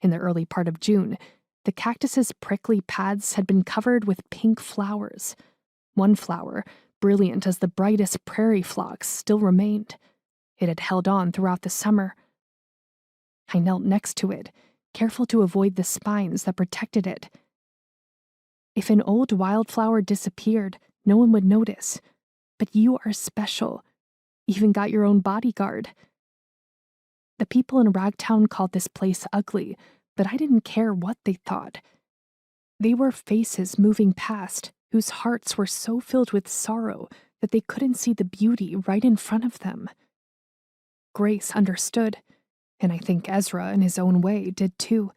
In the early part of June, the cactus's prickly pads had been covered with pink flowers. One flower, brilliant as the brightest prairie phlox, still remained. It had held on throughout the summer. I knelt next to it, careful to avoid the spines that protected it. If an old wildflower disappeared, no one would notice. But you are special. Even got your own bodyguard. The people in Ragtown called this place ugly, but I didn't care what they thought. They were faces moving past, whose hearts were so filled with sorrow that they couldn't see the beauty right in front of them. Grace understood, and I think Ezra, in his own way, did too.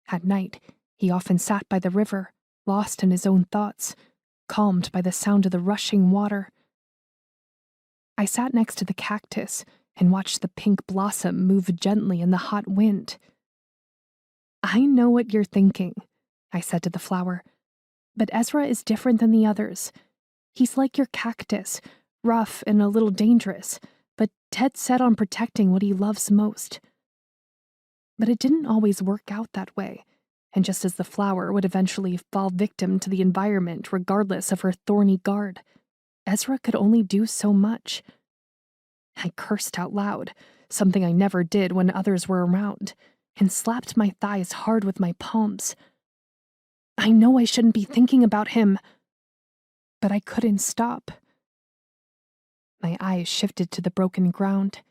At night, he often sat by the river, lost in his own thoughts, calmed by the sound of the rushing water. I sat next to the cactus and watched the pink blossom move gently in the hot wind. "I know what you're thinking," I said to the flower, "but Ezra is different than the others. He's like your cactus, rough and a little dangerous, but dead set on protecting what he loves most." But it didn't always work out that way, and just as the flower would eventually fall victim to the environment regardless of her thorny guard, Ezra could only do so much. I cursed out loud, something I never did when others were around, and slapped my thighs hard with my palms. I know I shouldn't be thinking about him, but I couldn't stop. My eyes shifted to the broken ground.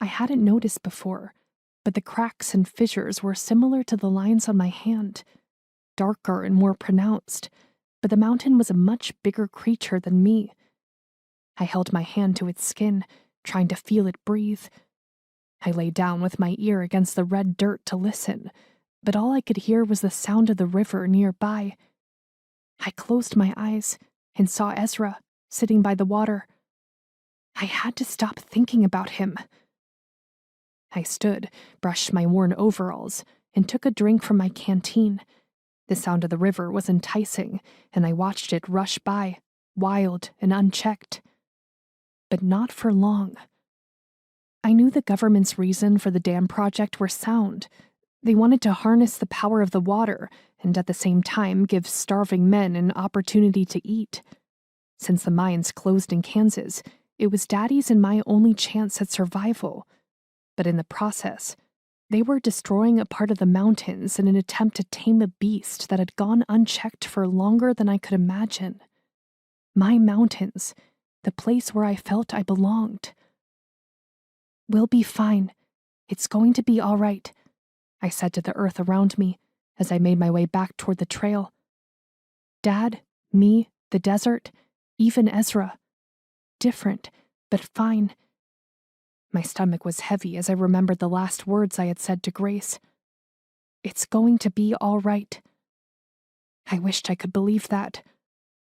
I hadn't noticed before, but the cracks and fissures were similar to the lines on my hand, darker and more pronounced, but the mountain was a much bigger creature than me. I held my hand to its skin, trying to feel it breathe. I lay down with my ear against the red dirt to listen, but all I could hear was the sound of the river nearby. I closed my eyes and saw Ezra sitting by the water. I had to stop thinking about him. I stood, brushed my worn overalls, and took a drink from my canteen. The sound of the river was enticing, and I watched it rush by, wild and unchecked. But not for long. I knew the government's reason for the dam project were sound. They wanted to harness the power of the water and at the same time give starving men an opportunity to eat. Since the mines closed in Kansas, it was Daddy's and my only chance at survival. But in the process, they were destroying a part of the mountains in an attempt to tame a beast that had gone unchecked for longer than I could imagine. My mountains, the place where I felt I belonged. "We'll be fine. It's going to be all right," I said to the earth around me as I made my way back toward the trail. Dad, me, the desert, even Ezra. Different, but fine. My stomach was heavy as I remembered the last words I had said to Grace. It's going to be all right. I wished I could believe that.